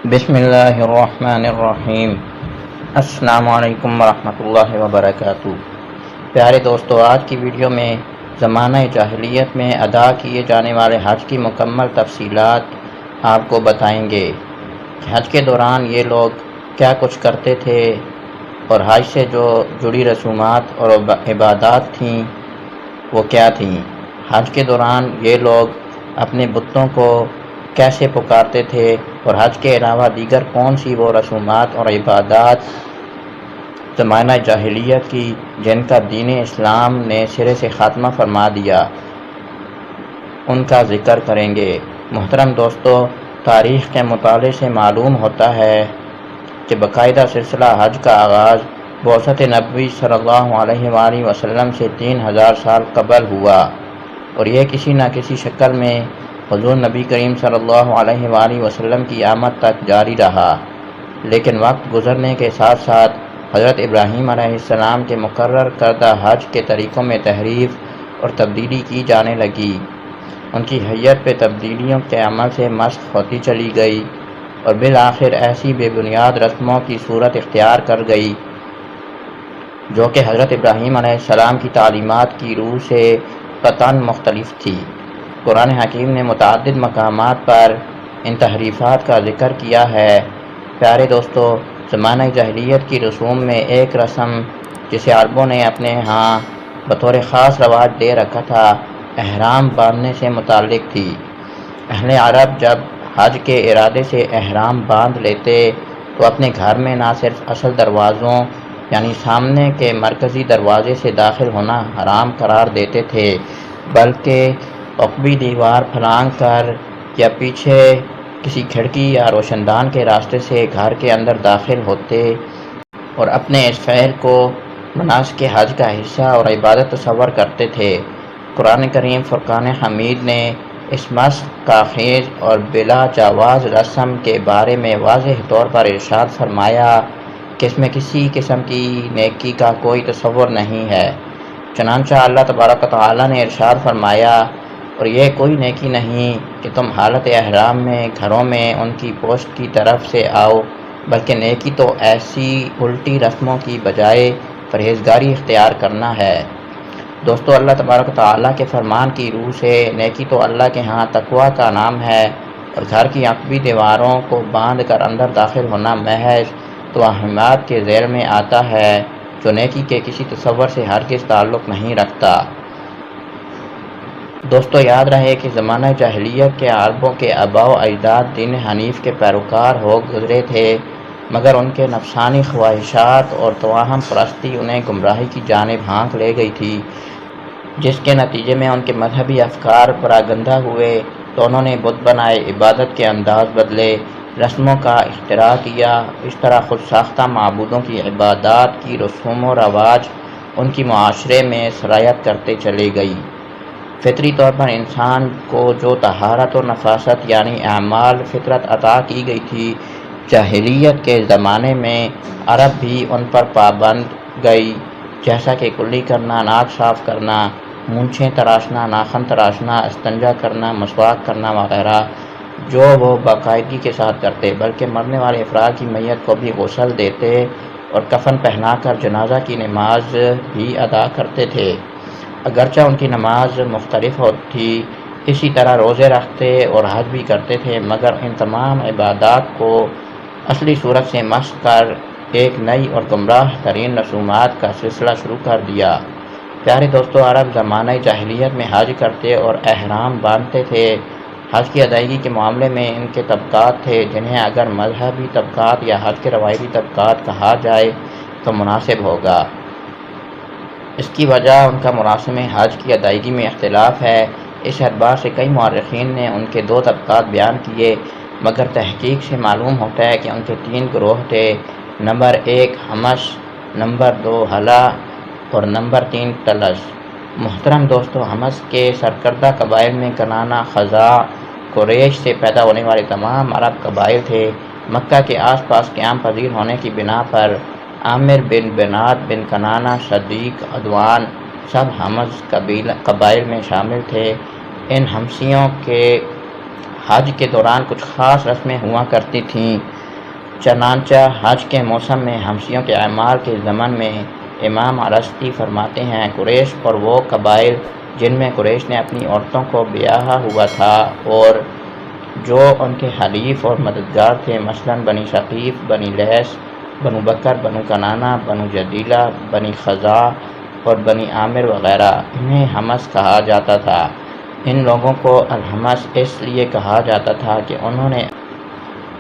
بسم اللہ الرحمن الرحیم۔ السلام علیکم ورحمۃ اللہ وبرکاتہ۔ پیارے دوستو، آج کی ویڈیو میں زمانہ جاہلیت میں ادا کیے جانے والے حج کی مکمل تفصیلات آپ کو بتائیں گے کہ حج کے دوران یہ لوگ کیا کچھ کرتے تھے اور حج سے جو جڑی رسومات اور عبادات تھیں وہ کیا تھیں۔ حج کے دوران یہ لوگ اپنے بتوں کو کیسے پکارتے تھے اور حج کے علاوہ دیگر کون سی وہ رسومات اور عبادات زمانہ جاہلیت کی جن کا دین اسلام نے سرے سے خاتمہ فرما دیا، ان کا ذکر کریں گے۔ محترم دوستو، تاریخ کے مطالعے سے معلوم ہوتا ہے کہ باقاعدہ سلسلہ حج کا آغاز بعثت نبوی صلی اللہ علیہ وآلہ وسلم سے 3000 سال قبل ہوا، اور یہ کسی نہ کسی شکل میں حضور نبی کریم صلی اللہ علیہ وآلہ وسلم کی آمد تک جاری رہا، لیکن وقت گزرنے کے ساتھ ساتھ حضرت ابراہیم علیہ السلام کے مقرر کردہ حج کے طریقوں میں تحریف اور تبدیلی کی جانے لگی۔ ان کی حیت پہ تبدیلیوں کے عمل سے مسخ ہوتی چلی گئی اور بالآخر ایسی بے بنیاد رسموں کی صورت اختیار کر گئی جو کہ حضرت ابراہیم علیہ السلام کی تعلیمات کی روح سے قطعاً مختلف تھی۔ قرآن حکیم نے متعدد مقامات پر ان تحریفات کا ذکر کیا ہے۔ پیارے دوستو، زمانہ جاہلیت کی رسوم میں ایک رسم جسے عربوں نے اپنے ہاں بطور خاص رواج دے رکھا تھا، احرام باندھنے سے متعلق تھی۔ اہل عرب جب حج کے ارادے سے احرام باندھ لیتے تو اپنے گھر میں نہ صرف اصل دروازوں یعنی سامنے کے مرکزی دروازے سے داخل ہونا حرام قرار دیتے تھے، بلکہ عقبی دیوار پھلانگ کر یا پیچھے کسی کھڑکی یا روشن دان کے راستے سے گھر کے اندر داخل ہوتے اور اپنے اس فعل کو مناسک حج کا حصہ اور عبادت تصور کرتے تھے۔ قرآن کریم فرقان حمید نے اس مسخ کا خیز اور بلا جواز رسم کے بارے میں واضح طور پر ارشاد فرمایا کہ اس میں کسی قسم کی نیکی کا کوئی تصور نہیں ہے۔ چنانچہ اللہ تبارک و تعالیٰ نے ارشاد فرمایا، اور یہ کوئی نیکی نہیں کہ تم حالت احرام میں گھروں میں ان کی پشت کی طرف سے آؤ، بلکہ نیکی تو ایسی الٹی رسموں کی بجائے پرہیزگاری اختیار کرنا ہے۔ دوستو، اللہ تبارک و تعالیٰ کے فرمان کی روح سے نیکی تو اللہ کے ہاں تقویٰ کا نام ہے، اور گھر کی عقبی دیواروں کو باندھ کر اندر داخل ہونا محض توہمات کے ذیل میں آتا ہے جو نیکی کے کسی تصور سے ہرگز تعلق نہیں رکھتا۔ دوستو، یاد رہے کہ زمانہ جاہلیت کے عربوں کے آباء و اجداد دین حنیف کے پیروکار ہو گزرے تھے، مگر ان کے نفسانی خواہشات اور توہم پرستی انہیں گمراہی کی جانب ہانک لے گئی تھی، جس کے نتیجے میں ان کے مذہبی افکار پراگندہ ہوئے تو انہوں نے بت بنائے، عبادت کے انداز بدلے، رسموں کا اختراع کیا۔ اس طرح خود ساختہ معبودوں کی عبادات کی رسوم و رواج ان کی معاشرے میں سرایت کرتے چلے گئی۔ فطری طور پر انسان کو جو طہارت و نفاست یعنی اعمال فطرت عطا کی گئی تھی، جاہلیت کے زمانے میں عرب بھی ان پر پابند گئی، جیسا کہ کلی کرنا، ناک صاف کرنا، مونچھیں تراشنا، ناخن تراشنا، استنجا کرنا، مسواک کرنا وغیرہ، جو وہ باقاعدگی کے ساتھ کرتے، بلکہ مرنے والے افراد کی میت کو بھی غسل دیتے اور کفن پہنا کر جنازہ کی نماز بھی ادا کرتے تھے۔ اگرچہ ان کی نماز مختلف تھی، اسی طرح روزے رکھتے اور حج بھی کرتے تھے، مگر ان تمام عبادات کو اصلی صورت سے مسخ کر ایک نئی اور گمراہ ترین رسومات کا سلسلہ شروع کر دیا۔ پیارے دوستو، عرب زمانہ جاہلیت میں حج کرتے اور احرام باندھتے تھے۔ حج کی ادائیگی کے معاملے میں ان کے طبقات تھے جنہیں اگر مذہبی طبقات یا حج کے روایتی طبقات کہا جائے تو مناسب ہوگا۔ اس کی وجہ ان کا مراسم حج کی ادائیگی میں اختلاف ہے۔ اس اعتبار سے کئی مورخین نے ان کے دو طبقات بیان کیے، مگر تحقیق سے معلوم ہوتا ہے کہ ان کے 3 گروہ تھے: نمبر 1 حمص، نمبر 2 ہلا اور نمبر 3 طلس۔ محترم دوستو، حمص کے سرکردہ قبائل میں کنانہ، خزاع، قریش سے پیدا ہونے والے تمام عرب قبائل تھے۔ مکہ کے آس پاس قیام پذیر ہونے کی بنا پر عامر بن بنات بن کنانہ، صدیق، عدوان سب حمص قبائل میں شامل تھے۔ ان حمصیوں کے حج کے دوران کچھ خاص رسمیں ہوا کرتی تھیں۔ چنانچہ حج کے موسم میں ہمشیوں کے اعمال کے ضمن میں امام ارسطی فرماتے ہیں، قریش اور وہ قبائل جن میں قریش نے اپنی عورتوں کو بیاہا ہوا تھا اور جو ان کے حلیف اور مددگار تھے، مثلاً بنی ثقیف، بنی لحس، بنو بکر، بنو کنانہ، بنو جدیلہ، بنی خزاع اور بنی عامر وغیرہ، انہیں حمص کہا جاتا تھا۔ ان لوگوں کو الحمص اس لیے کہا جاتا تھا کہ انہوں نے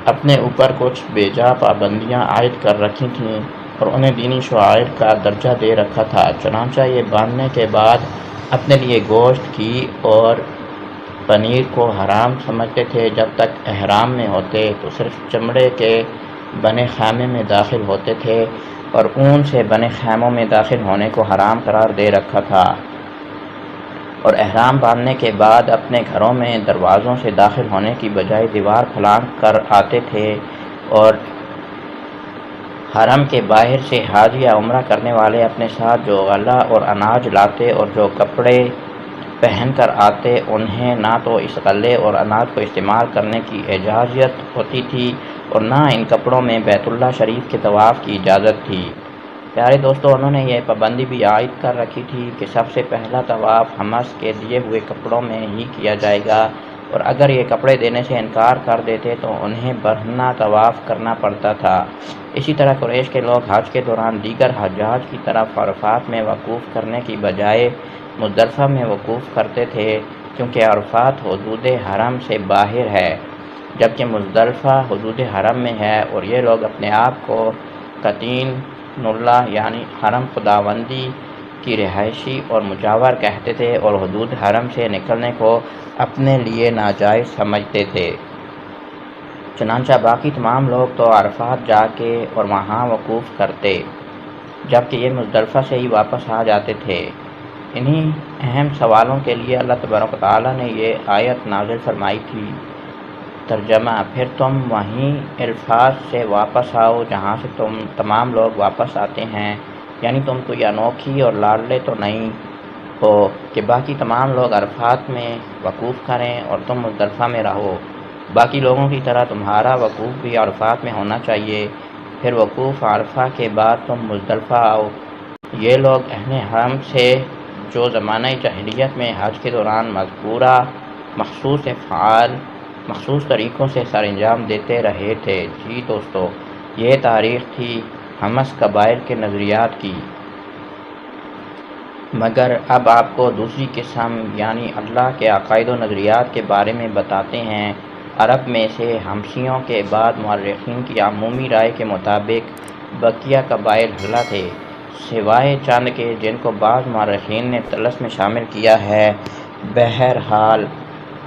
اپنے اوپر کچھ بے جا پابندیاں عائد کر رکھی تھیں اور انہیں دینی شعائر کا درجہ دے رکھا تھا۔ چنانچہ یہ باندھنے کے بعد اپنے لیے گوشت، گھی اور پنیر کو حرام سمجھتے تھے۔ جب تک احرام میں ہوتے تو صرف چمڑے کے بنے خیمے میں داخل ہوتے تھے اور اون سے بنے خیموں میں داخل ہونے کو حرام قرار دے رکھا تھا، اور احرام باندھنے کے بعد اپنے گھروں میں دروازوں سے داخل ہونے کی بجائے دیوار پھلانگ کر آتے تھے، اور حرم کے باہر سے حج یا عمرہ کرنے والے اپنے ساتھ جو غلہ اور اناج لاتے اور جو کپڑے پہن کر آتے، انہیں نہ تو اس غلے اور اناج کو استعمال کرنے کی اجازت ہوتی تھی اور نہ ان کپڑوں میں بیت اللہ شریف کے طواف کی اجازت تھی۔ پیارے دوستو، انہوں نے یہ پابندی بھی عائد کر رکھی تھی کہ سب سے پہلا طواف حمص کے دیے ہوئے کپڑوں میں ہی کیا جائے گا، اور اگر یہ کپڑے دینے سے انکار کر دیتے تو انہیں برہنہ طواف کرنا پڑتا تھا۔ اسی طرح قریش کے لوگ حج کے دوران دیگر حجاج کی طرف عرفات میں وقوف کرنے کی بجائے مزدلفہ میں وقوف کرتے تھے، کیونکہ عرفات حدود حرم سے باہر ہے جبکہ مزدلفہ حدود حرم میں ہے، اور یہ لوگ اپنے آپ کو قطین اللہ یعنی حرم خداوندی کی رہائشی اور مجاور کہتے تھے اور حدود حرم سے نکلنے کو اپنے لیے ناجائز سمجھتے تھے۔ چنانچہ باقی تمام لوگ تو عرفات جا کے اور وہاں وقوف کرتے، جبکہ یہ مزدلفہ سے ہی واپس آ جاتے تھے۔ انہی اہم سوالوں کے لیے اللہ تبارک و تعالیٰ نے یہ آیت نازل فرمائی تھی۔ ترجمہ: پھر تم وہیں عرفات سے واپس آؤ جہاں سے تم تمام لوگ واپس آتے ہیں، یعنی تم کوئی انوکھی اور لاڈلے تو نہیں ہو کہ باقی تمام لوگ عرفات میں وقوف کریں اور تم مزدلفہ میں رہو۔ باقی لوگوں کی طرح تمہارا وقوف بھی عرفات میں ہونا چاہیے، پھر وقوف عرفہ کے بعد تم مزدلفہ آؤ۔ یہ لوگ اہل حرم سے جو زمانہ جاہلیت میں حج کے دوران مذکورہ مخصوص افعال مخصوص طریقوں سے سر انجام دیتے رہے تھے۔ جی دوستو، یہ تاریخ تھی حمص قبائل کے نظریات کی۔ مگر اب آپ کو دوسری قسم یعنی اللہ کے عقائد و نظریات کے بارے میں بتاتے ہیں۔ عرب میں سے حمشیوں کے بعد مورخین کی عمومی رائے کے مطابق بقیہ قبائل حلہ تھے، سوائے چند کے جن کو بعض مورخین نے طلسم میں شامل کیا ہے۔ بہرحال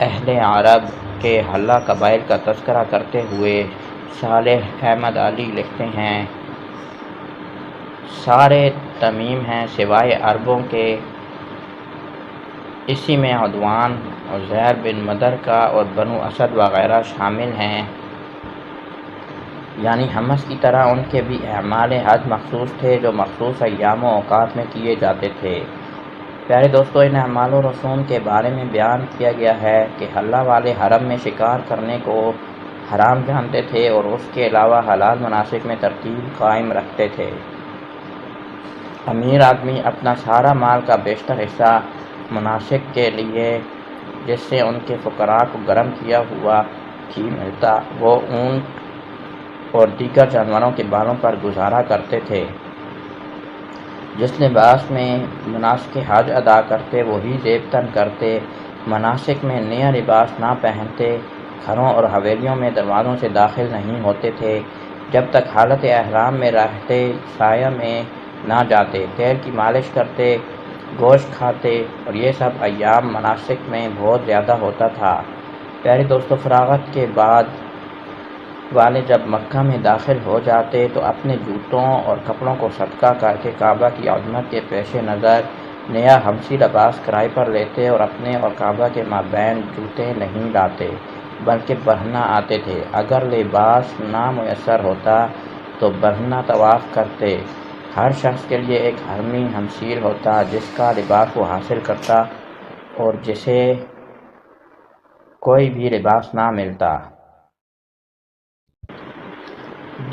اہل عرب کے حلہ قبائل کا تذکرہ کرتے ہوئے صالح احمد علی لکھتے ہیں، سارے تمیم ہیں سوائے عربوں کے، اسی میں عدوان، عزیر بن مدر کا اور بنو اسد وغیرہ شامل ہیں۔ یعنی حمص کی طرح ان کے بھی اعمال حج مخصوص تھے جو مخصوص ایام و اوقات میں کیے جاتے تھے۔ پیارے دوستو، ان اعمال و رسوم کے بارے میں بیان کیا گیا ہے کہ حلہ والے حرم میں شکار کرنے کو حرام جانتے تھے اور اس کے علاوہ حلال مناسک میں ترتیب قائم رکھتے تھے۔ امیر آدمی اپنا سارا مال کا بیشتر حصہ مناسک کے لیے، جس سے ان کے فقراء کو گرم کیا ہوا گھی ملتا، وہ اونٹ اور دیگر جانوروں کے بالوں پر گزارا کرتے تھے۔ جس لباس میں مناسک حج ادا کرتے وہی زیب تن کرتے، مناسک میں نیا لباس نہ پہنتے، گھروں اور حویلیوں میں دروازوں سے داخل نہیں ہوتے تھے، جب تک حالت احرام میں رہتے سایہ میں نہ جاتے، تیل کی مالش کرتے، گوشت کھاتے، اور یہ سب ایام مناسک میں بہت زیادہ ہوتا تھا۔ پیارے دوستو، فراغت کے بعد والے جب مکہ میں داخل ہو جاتے تو اپنے جوتوں اور کپڑوں کو صدقہ کر کے کعبہ کی عظمت کے پیش نظر نیا حمصی لباس کرائے پر لیتے اور اپنے اور کعبہ کے مابین جوتے نہیں لاتے بلکہ برہنہ آتے تھے۔ اگر لباس نہ میسر ہوتا تو برہنہ طواف کرتے۔ ہر شخص کے لیے ایک حرمی ہمشیر ہوتا جس کا لباس وہ حاصل کرتا اور جسے کوئی بھی لباس نہ ملتا۔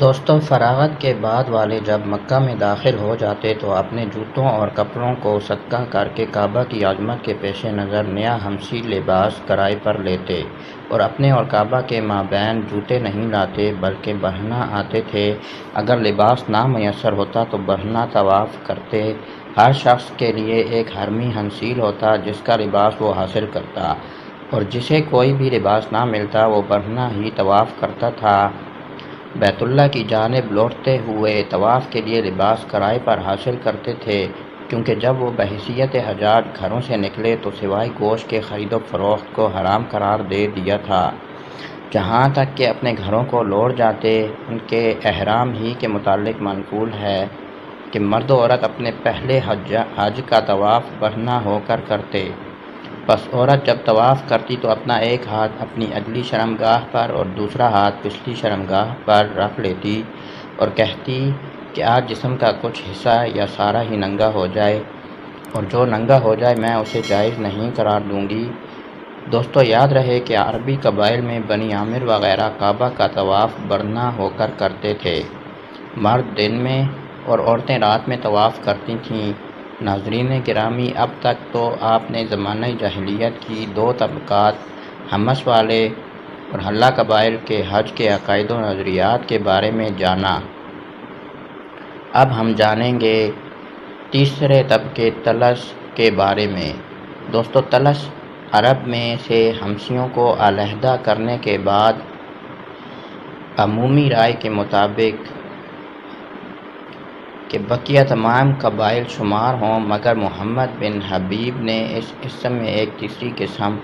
دوستوں، فراغت کے بعد والے جب مکہ میں داخل ہو جاتے تو اپنے جوتوں اور کپڑوں کو صدقہ کر کے کعبہ کی عظمت کے پیش نظر نیا ہمسی لباس کرائے پر لیتے اور اپنے اور کعبہ کے مابین جوتے نہیں لاتے بلکہ برہنہ آتے تھے۔ اگر لباس نہ میسر ہوتا تو برہنہ طواف کرتے۔ ہر شخص کے لیے ایک حرمی حنصیل ہوتا جس کا لباس وہ حاصل کرتا، اور جسے کوئی بھی لباس نہ ملتا وہ برہنہ ہی طواف کرتا تھا۔ بیت اللہ کی جانب لوٹتے ہوئے طواف کے لیے لباس کرائے پر حاصل کرتے تھے، کیونکہ جب وہ بحیثیت حجاج گھروں سے نکلے تو سوائے گوشت کے خرید و فروخت کو حرام قرار دے دیا تھا۔ جہاں تک کہ اپنے گھروں کو لوٹ جاتے، ان کے احرام ہی کے متعلق منقول ہے کہ مرد و عورت اپنے پہلے حج کا طواف برہنہ ہو کر کرتے۔ بس عورت جب طواف کرتی تو اپنا ایک ہاتھ اپنی اگلی شرمگاہ پر اور دوسرا ہاتھ پچھلی شرمگاہ پر رکھ لیتی اور کہتی کہ آج جسم کا کچھ حصہ یا سارا ہی ننگا ہو جائے، اور جو ننگا ہو جائے میں اسے جائز نہیں قرار دوں گی۔ دوستو، یاد رہے کہ عربی قبائل میں بنی عامر وغیرہ کعبہ کا طواف برہنہ ہو کر کرتے تھے۔ مرد دن میں اور عورتیں رات میں طواف کرتی تھیں۔ ناظرین گرامی، اب تک تو آپ نے زمانہ جاہلیت کی دو طبقات، حمص والے اور حلہ قبائل کے حج کے عقائد و نظریات کے بارے میں جانا۔ اب ہم جانیں گے تیسرے طبقے طلس کے بارے میں۔ دوستو، طلس عرب میں سے حمصیوں کو علیحدہ کرنے کے بعد عمومی رائے کے مطابق کہ بقیہ تمام قبائل شمار ہوں، مگر محمد بن حبیب نے اس اسم میں ایک تیسری قسم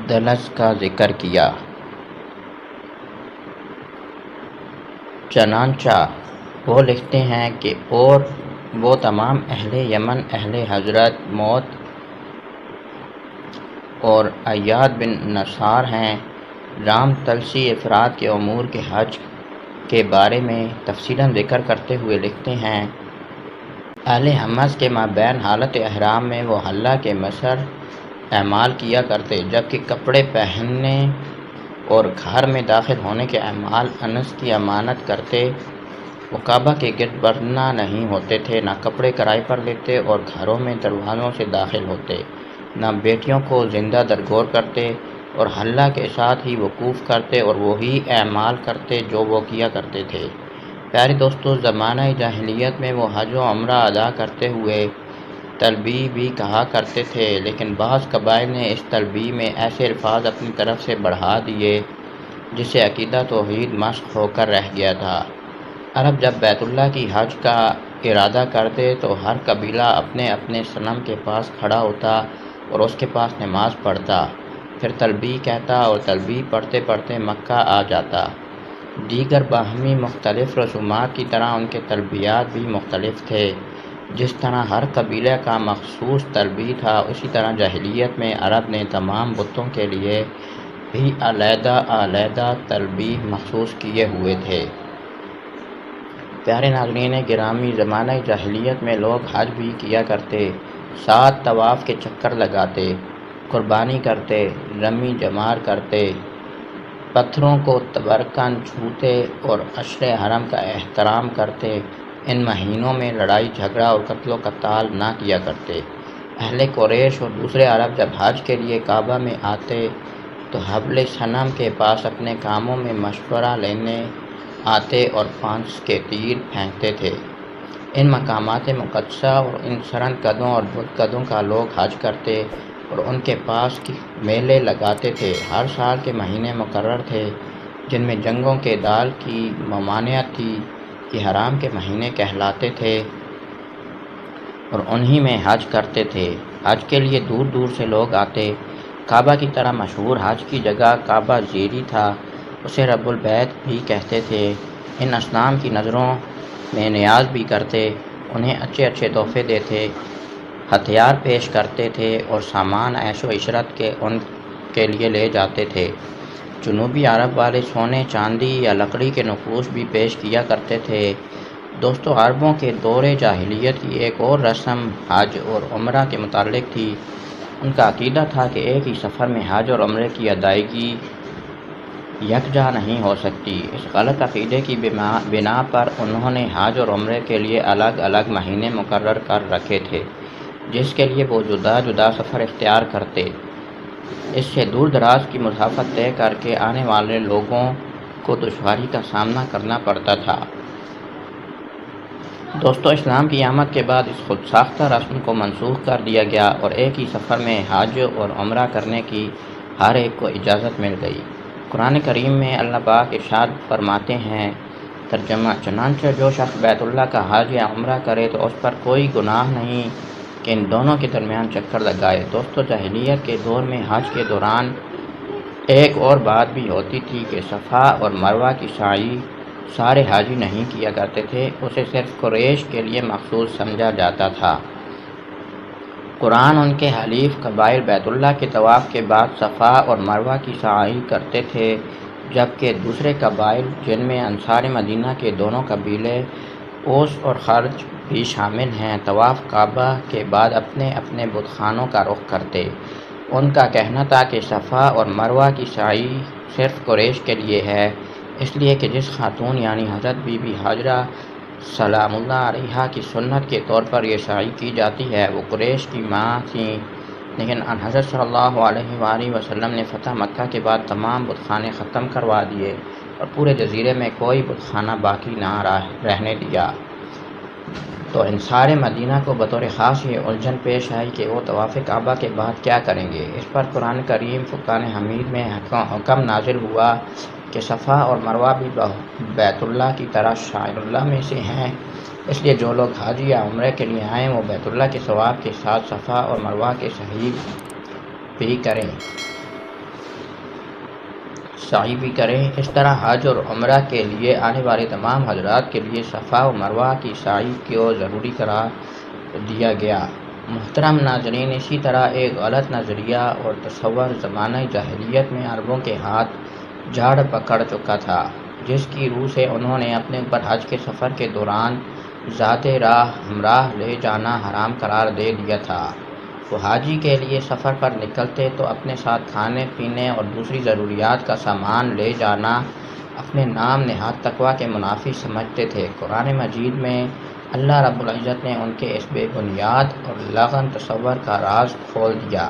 دلس کا ذکر کیا۔ چنانچہ وہ لکھتے ہیں کہ اور وہ تمام اہل یمن، اہل حضرت موت اور عیاد بن نصار ہیں۔ رام تلسی افراد کے امور کے حج کے بارے میں تفصیلاً ذکر کرتے ہوئے لکھتے ہیں، اہل حمص کے مابین حالت احرام میں وہ حلہ کے مسر اعمال کیا کرتے، جبکہ کپڑے پہننے اور گھر میں داخل ہونے کے اعمال انس کی امانت کرتے۔ وہ کعبہ کے گرد برہنہ نہیں ہوتے تھے، نہ کپڑے کرائے پر لیتے اور گھروں میں دروازوں سے داخل ہوتے، نہ بیٹیوں کو زندہ درگور کرتے اور حلہ کے ساتھ ہی وقوف کرتے اور وہی اعمال کرتے جو وہ کیا کرتے تھے۔ پیارے دوستو، زمانہ جاہلیت میں وہ حج و عمرہ ادا کرتے ہوئے تلبیہ بھی کہا کرتے تھے، لیکن بعض قبائل نے اس تلبیہ میں ایسے الفاظ اپنی طرف سے بڑھا دیے جس سے عقیدہ توحید مسخ ہو کر رہ گیا تھا۔ عرب جب بیت اللہ کی حج کا ارادہ کرتے تو ہر قبیلہ اپنے اپنے صنم کے پاس کھڑا ہوتا اور اس کے پاس نماز پڑھتا، پھر تلبیہ کہتا اور تلبیہ پڑھتے پڑھتے مکہ آ جاتا۔ دیگر باہمی مختلف رسومات کی طرح ان کے تلبیات بھی مختلف تھے۔ جس طرح ہر قبیلے کا مخصوص تلبیہ تھا، اسی طرح جاہلیت میں عرب نے تمام بتوں کے لیے بھی علیحدہ علیحدہ تلبیہ مخصوص کیے ہوئے تھے۔ پیارے ناظرین گرامی، زمانہ جاہلیت میں لوگ حج بھی کیا کرتے، 7 طواف کے چکر لگاتے، قربانی کرتے، رمی جمار کرتے، پتھروں کو تبرکاً چھوتے اور عشر حرم کا احترام کرتے۔ ان مہینوں میں لڑائی جھگڑا اور قتل و قتال نہ کیا کرتے۔ اہل قریش اور دوسرے عرب جب حج کے لیے کعبہ میں آتے تو حبل صنم کے پاس اپنے کاموں میں مشورہ لینے آتے اور پانس کے تیر پھینکتے تھے۔ ان مقامات مقدسہ اور ان سرند قدوں اور بت قدوں کا لوگ حج کرتے اور ان کے پاس میلے لگاتے تھے۔ ہر سال کے مہینے مقرر تھے جن میں جنگوں کے دال کی ممانعت تھی، یہ حرام کے مہینے کہلاتے تھے اور انہی میں حج کرتے تھے۔ حج کے لیے دور دور سے لوگ آتے۔ کعبہ کی طرح مشہور حج کی جگہ کعبہ زیری تھا، اسے رب البیت بھی کہتے تھے۔ ان اصنام کی نظروں میں نیاز بھی کرتے، انہیں اچھے اچھے تحفے دیتے، ہتھیار پیش کرتے تھے اور سامان عیش و عشرت کے ان کے لیے لے جاتے تھے۔ جنوبی عرب والے سونے، چاندی یا لکڑی کے نقوش بھی پیش کیا کرتے تھے۔ دوستو، عربوں کے دور جاہلیت کی ایک اور رسم حج اور عمرہ کے متعلق تھی۔ ان کا عقیدہ تھا کہ ایک ہی سفر میں حج اور عمرے کی ادائیگی یکجا نہیں ہو سکتی۔ اس غلط عقیدے کی بنا پر انہوں نے حج اور عمرے کے لیے الگ الگ مہینے مقرر کر رکھے تھے، جس کے لیے وہ جدا جدا سفر اختیار کرتے۔ اس سے دور دراز کی مسافت طے کر کے آنے والے لوگوں کو دشواری کا سامنا کرنا پڑتا تھا۔ دوستو، اسلام کی آمد کے بعد اس خود ساختہ رسم کو منسوخ کر دیا گیا اور ایک ہی سفر میں حج اور عمرہ کرنے کی ہر ایک کو اجازت مل گئی۔ قرآن کریم میں اللہ پاک ارشاد فرماتے ہیں، ترجمہ: چنانچہ جو شخص بیت اللہ کا حج یا عمرہ کرے تو اس پر کوئی گناہ نہیں کہ ان دونوں کے درمیان چکر لگائے۔ دوستو، جاہلیت کے دور میں حج کے دوران ایک اور بات بھی ہوتی تھی کہ صفا اور مروہ کی سعی سارے حاجی نہیں کیا کرتے تھے، اسے صرف قریش کے لیے مخصوص سمجھا جاتا تھا۔ قرآن ان کے حلیف قبائل بیت اللہ کے طواف کے بعد صفا اور مروہ کی سعی کرتے تھے، جبکہ دوسرے قبائل جن میں انصار مدینہ کے دونوں قبیلے اوس اور خزرج بھی شامل ہیں، طواف کعبہ کے بعد اپنے اپنے بت خانوں کا رخ کرتے۔ ان کا کہنا تھا کہ صفا اور مروہ کی سعی صرف قریش کے لیے ہے، اس لیے کہ جس خاتون یعنی حضرت بی بی ہاجرہ سلام اللہ علیہا کی سنت کے طور پر یہ سعی کی جاتی ہے، وہ قریش کی ماں تھیں، لیکن ان حضرت صلی اللہ علیہ وآلہ وسلم نے فتح مکہ کے بعد تمام بت خانے ختم کروا دیے اور پورے جزیرے میں کوئی بت خانہ باقی نہ رہنے دیا۔ تو انصار مدینہ کو بطور خاص یہ الجھن پیش آئی کہ وہ طواف کعبہ کے بعد کیا کریں گے۔ اس پر قرآن کریم فرقان حمید میں حکم نازل ہوا کہ صفا اور مروہ بھی بیت اللہ کی طرح شعائر اللہ میں سے ہیں، اس لیے جو لوگ حج یا عمرے کے لیے آئیں وہ بیت اللہ کے ثواب کے ساتھ صفا اور مروہ کے سعی بھی کریں۔ اس طرح حج اور عمرہ کے لیے آنے والے تمام حضرات کے لیے صفا و مروہ کی سعی کو ضروری قرار دیا گیا۔ محترم ناظرین، اسی طرح ایک غلط نظریہ اور تصور زمانہ جاہلیت میں عربوں کے ہاتھ جھاڑ پکڑ چکا تھا، جس کی روح سے انہوں نے اپنے اوپر حج کے سفر کے دوران ذات راہ ہمراہ لے جانا حرام قرار دے دیا تھا۔ وہ حاجی کے لیے سفر پر نکلتے تو اپنے ساتھ کھانے پینے اور دوسری ضروریات کا سامان لے جانا اپنے نام نہاد تقویٰ کے منافی سمجھتے تھے۔ قرآن مجید میں اللہ رب العزت نے ان کے اس بے بنیاد اور لغن تصور کا راز کھول دیا۔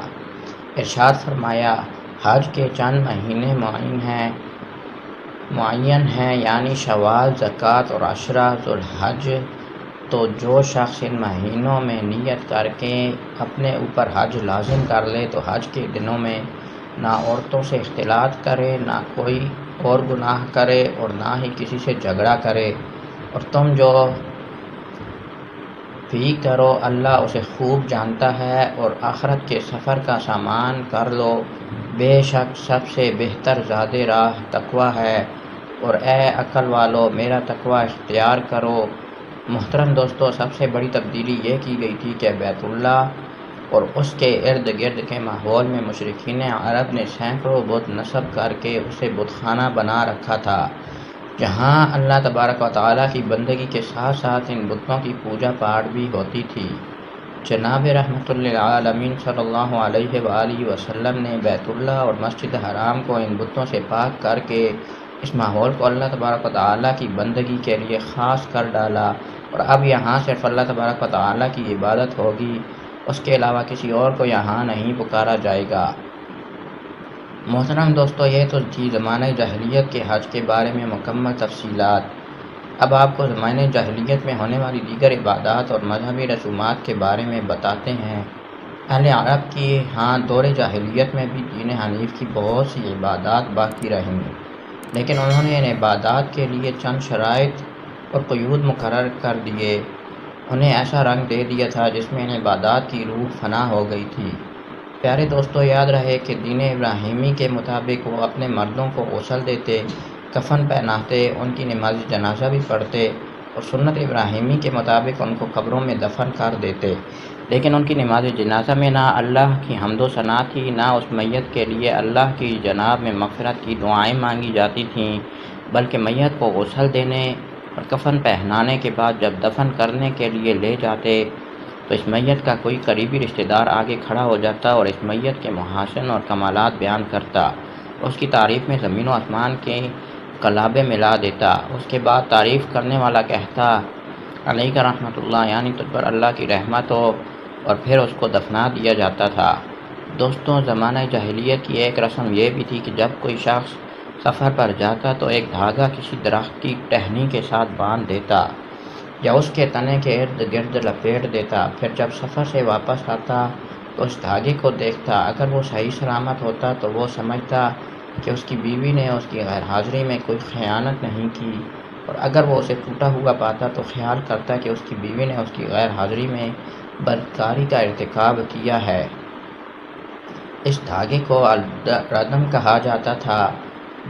ارشاد فرمایا، حج کے چند مہینے معین ہیں، یعنی شوال، زکوٰۃ اور عشرہ ذوالحج، تو جو شخص ان مہینوں میں نیت کر کے اپنے اوپر حج لازم کر لے تو حج کے دنوں میں نہ عورتوں سے اختلاط کرے، نہ کوئی اور گناہ کرے اور نہ ہی کسی سے جھگڑا کرے، اور تم جو بھی کرو اللہ اسے خوب جانتا ہے، اور آخرت کے سفر کا سامان کر لو، بے شک سب سے بہتر زاد راہ تقویٰ ہے، اور اے عقل والو میرا تقویٰ اختیار کرو۔ محترم دوستو، سب سے بڑی تبدیلی یہ کی گئی تھی کہ بیت اللہ اور اس کے ارد گرد کے ماحول میں مشرکین عرب نے سینکڑوں بت نصب کر کے اسے بت خانہ بنا رکھا تھا، جہاں اللہ تبارک و تعالیٰ کی بندگی کے ساتھ ساتھ ان بتوں کی پوجا پاٹ بھی ہوتی تھی۔ جناب رحمت للعالمین صلی اللہ علیہ وآلہ وسلم نے بیت اللہ اور مسجد حرام کو ان بتوں سے پاک کر کے اس ماحول کو اللہ تبارک و تعالیٰ کی بندگی کے لیے خاص کر ڈالا، اور اب یہاں صرف اللہ تبارک و تعالیٰ کی عبادت ہوگی، اس کے علاوہ کسی اور کو یہاں نہیں پکارا جائے گا۔ محترم دوستو، یہ تو تھی زمانہ جاہلیت کے حج کے بارے میں مکمل تفصیلات۔ اب آپ کو زمانہ جاہلیت میں ہونے والی دیگر عبادات اور مذہبی رسومات کے بارے میں بتاتے ہیں۔ اہل عرب کی دور جاہلیت میں بھی دین حنیف کی بہت سی عبادات باقی رہیں، لیکن انہوں نے ان عبادات کے لیے چند شرائط اور قیود مقرر کر دیے، انہیں ایسا رنگ دے دیا تھا جس میں ان عبادات کی روح فنا ہو گئی تھی۔ پیارے دوستو، یاد رہے کہ دین ابراہیمی کے مطابق وہ اپنے مردوں کو غسل دیتے، کفن پہناتے، ان کی نماز جنازہ بھی پڑھتے، اور سنت ابراہیمی کے مطابق ان کو قبروں میں دفن کر دیتے، لیکن ان کی نماز جنازہ میں نہ اللہ کی حمد و ثنا تھی، نہ اس میت کے لیے اللہ کی جناب میں مغفرت کی دعائیں مانگی جاتی تھیں، بلکہ میت کو غسل دینے اور کفن پہنانے کے بعد جب دفن کرنے کے لیے لے جاتے تو اس میت کا کوئی قریبی رشتہ دار آگے کھڑا ہو جاتا اور اس میت کے محاسن اور کمالات بیان کرتا، اس کی تعریف میں زمین و آسمان کے کلابے ملا دیتا۔ اس کے بعد تعریف کرنے والا کہتا علیہ کا رحمۃ اللہ، یعنی تجھ پر اللہ کی رحمت ہو، اور پھر اس کو دفنا دیا جاتا تھا۔ دوستوں، زمانہ جاہلیت کی ایک رسم یہ بھی تھی کہ جب کوئی شخص سفر پر جاتا تو ایک دھاگا کسی درخت کی ٹہنی کے ساتھ باندھ دیتا یا اس کے تنے کے ارد گرد لپیٹ دیتا۔ پھر جب سفر سے واپس آتا تو اس دھاگے کو دیکھتا۔ اگر وہ صحیح سلامت ہوتا تو وہ سمجھتا کہ اس کی بیوی نے اس کی غیر حاضری میں کوئی خیانت نہیں کی، اور اگر وہ اسے ٹوٹا ہوا پاتا تو خیال کرتا کہ اس کی بیوی نے اس کی غیر حاضری میں بدکاری کا ارتکاب کیا ہے۔ اس دھاگے کو الردم کہا جاتا تھا۔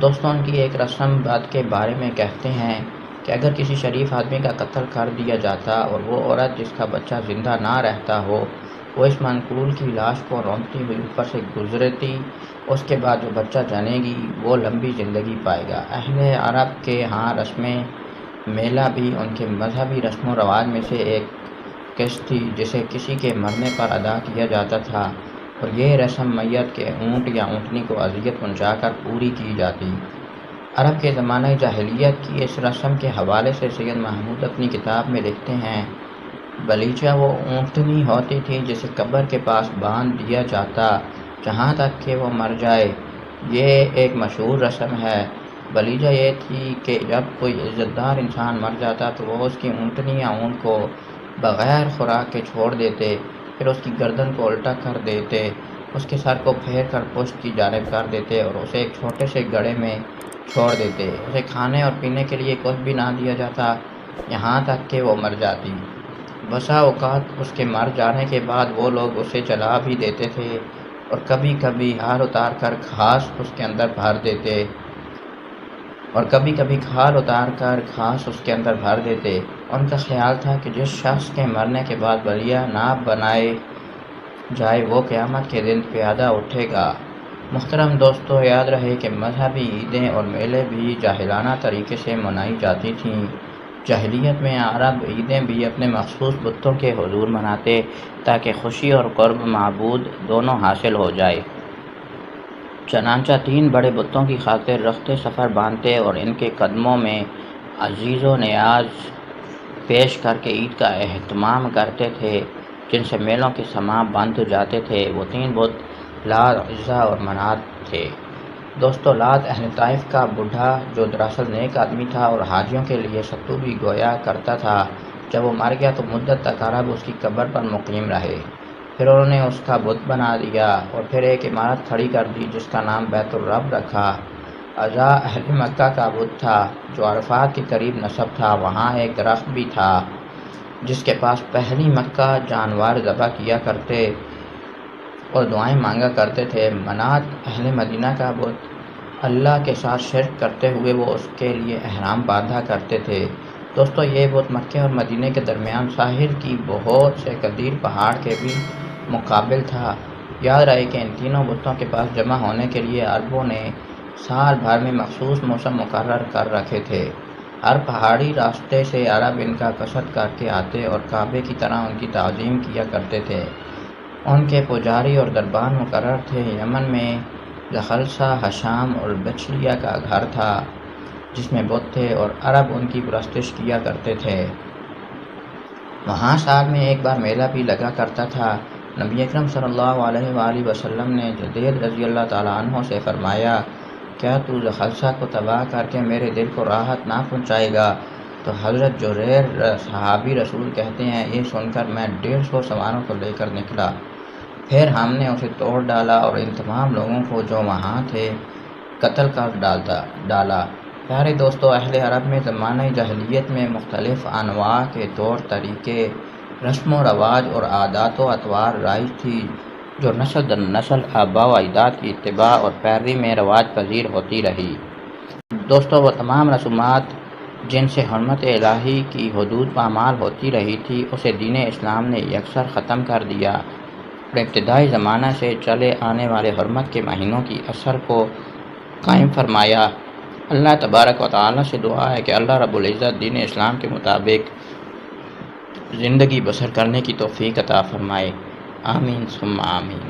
دوستوں، ان کی ایک رسم بات کے بارے میں کہتے ہیں کہ اگر کسی شریف آدمی کا قتل کر دیا جاتا اور وہ عورت جس کا بچہ زندہ نہ رہتا ہو، وہ اس منقول کی لاش کو رونقتی ہوئی اوپر سے گزرتی، اس کے بعد جو بچہ جنے گی وہ لمبی زندگی پائے گا۔ اہل عرب کے ہاں رسم میلہ بھی ان کے مذہبی رسم و رواج میں سے ایک قسط تھی جسے کسی کے مرنے پر ادا کیا جاتا تھا، اور یہ رسم میت کے اونٹ یا اونٹنی کو اذیت پہنچا کر پوری کی جاتی۔ عرب کے زمانہ جاہلیت کی اس رسم کے حوالے سے سید محمود اپنی کتاب میں لکھتے ہیں، بلیچہ وہ اونٹنی ہوتی تھی جسے قبر کے پاس باندھ دیا جاتا جہاں تک کہ وہ مر جائے۔ یہ ایک مشہور رسم ہے۔ بلیجہ یہ تھی کہ جب کوئی عزت دار انسان مر جاتا تو وہ اس کی اونٹنی یا اونٹ کو بغیر خوراک کے چھوڑ دیتے، پھر اس کی گردن کو الٹا کر دیتے، اس کے سر کو پھیر کر پشت کی جانب کر دیتے اور اسے ایک چھوٹے سے گڑھے میں چھوڑ دیتے۔ اسے کھانے اور پینے کے لیے کچھ بھی نہ دیا جاتا یہاں تک کہ وہ مر جاتی۔ بسا اوقات اس کے مر جانے کے بعد وہ لوگ اسے جلا بھی دیتے تھے، اور کبھی کبھی ہار اتار کر گھاس اس کے اندر بھر دیتے ان کا خیال تھا کہ جس شخص کے مرنے کے بعد بلیہ نہ بنائے جائے وہ قیامت کے دن پیادہ اٹھے گا۔ محترم دوستو، یاد رہے کہ مذہبی عیدیں اور میلے بھی جاہلانہ طریقے سے منائی جاتی تھیں۔ جاہلیت میں عرب عیدیں بھی اپنے مخصوص بتوں کے حضور مناتے تاکہ خوشی اور قرب معبود دونوں حاصل ہو جائے۔ چنانچہ 3 بڑے بتوں کی خاطر رخت سفر باندھتے اور ان کے قدموں میں عزیز و نیاز پیش کر کے عید کا اہتمام کرتے تھے، جن سے میلوں کے سماں بندھ جاتے تھے۔ وہ 3 بت لات، عزیٰ اور منات تھے۔ دوستو، لات اہل طائف کا بوڑھا جو دراصل نیک آدمی تھا اور حاجیوں کے لیے ستو بھی گویا کرتا تھا، جب وہ مر گیا تو مدت تک عرب اس کی قبر پر مقیم رہے۔ پھر انہوں نے اس کا بت بنا دیا اور پھر ایک عمارت کھڑی کر دی جس کا نام بیت الرب رکھا۔ عزا اہل مکہ کا بت تھا جو عرفات کے قریب نصب تھا۔ وہاں ایک درخت بھی تھا جس کے پاس پہلی مکہ جانور ذبح کیا کرتے اور دعائیں مانگا کرتے تھے۔ منات اہل مدینہ کا بت، اللہ کے ساتھ شرک کرتے ہوئے وہ اس کے لیے احرام باندھا کرتے تھے۔ دوستو، یہ بت مکہ اور مدینہ کے درمیان ساحل کی بہت سے قدیر پہاڑ کے بھی مقابل تھا۔ یاد رہے کہ ان تینوں بتوں کے پاس جمع ہونے کے لیے عربوں نے سال بھر میں مخصوص موسم مقرر کر رکھے تھے۔ ہر پہاڑی راستے سے عرب ان کا قصد کر کے آتے اور کعبے کی طرح ان کی تعظیم کیا کرتے تھے۔ ان کے پجاری اور دربان مقرر تھے۔ یمن میں ذخلصہ، حشام اور بچلیہ کا گھر تھا جس میں بت تھے اور عرب ان کی پرستش کیا کرتے تھے۔ وہاں سال میں ایک بار میلہ بھی لگا کرتا تھا۔ نبی اکرم صلی اللہ علیہ وآلہ وسلم نے جدید رضی اللہ تعالیٰ عنہ سے فرمایا، کیا تو ذخلصہ کو تباہ کر کے میرے دل کو راحت نہ پہنچائے گا؟ تو حضرت جریر صحابی رسول کہتے ہیں، یہ سن کر میں 150 سواروں کو لے کر نکلا، پھر ہم نے اسے توڑ ڈالا اور ان تمام لوگوں کو جو وہاں تھے قتل کر ڈالا۔ پیارے دوستو، اہل عرب میں زمانہ جاہلیت میں مختلف انواع کے طور طریقے، رسم و رواج اور عادات و اطوار رائج تھی جو نسل در نسل آباء و اجداد کی اتباع اور پیروی میں رواج پذیر ہوتی رہی۔ دوستو، وہ تمام رسومات جن سے حرمت الہی کی حدود پامال ہوتی رہی تھی اسے دین اسلام نے یکسر ختم کر دیا اور ابتدائی زمانہ سے چلے آنے والے حرمت کے مہینوں کی اثر کو قائم فرمایا۔ اللہ تبارک و تعالیٰ سے دعا ہے کہ اللہ رب العزت دین اسلام کے مطابق زندگی بسر کرنے کی توفیق عطا فرمائے۔ آمین ثم آمین۔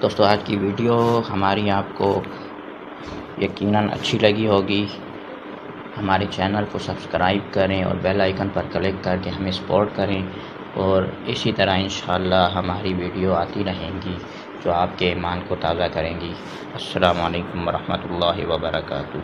دوستو آج کی ویڈیو ہماری آپ کو یقیناً اچھی لگی ہوگی۔ ہمارے چینل کو سبسکرائب کریں اور بیل آئیکن پر کلک کر کے ہمیں سپورٹ کریں، اور اسی طرح انشاءاللہ ہماری ویڈیو آتی رہیں گی جو آپ کے ایمان کو تازہ کریں گی۔ السلام علیکم ورحمۃ اللہ وبرکاتہ۔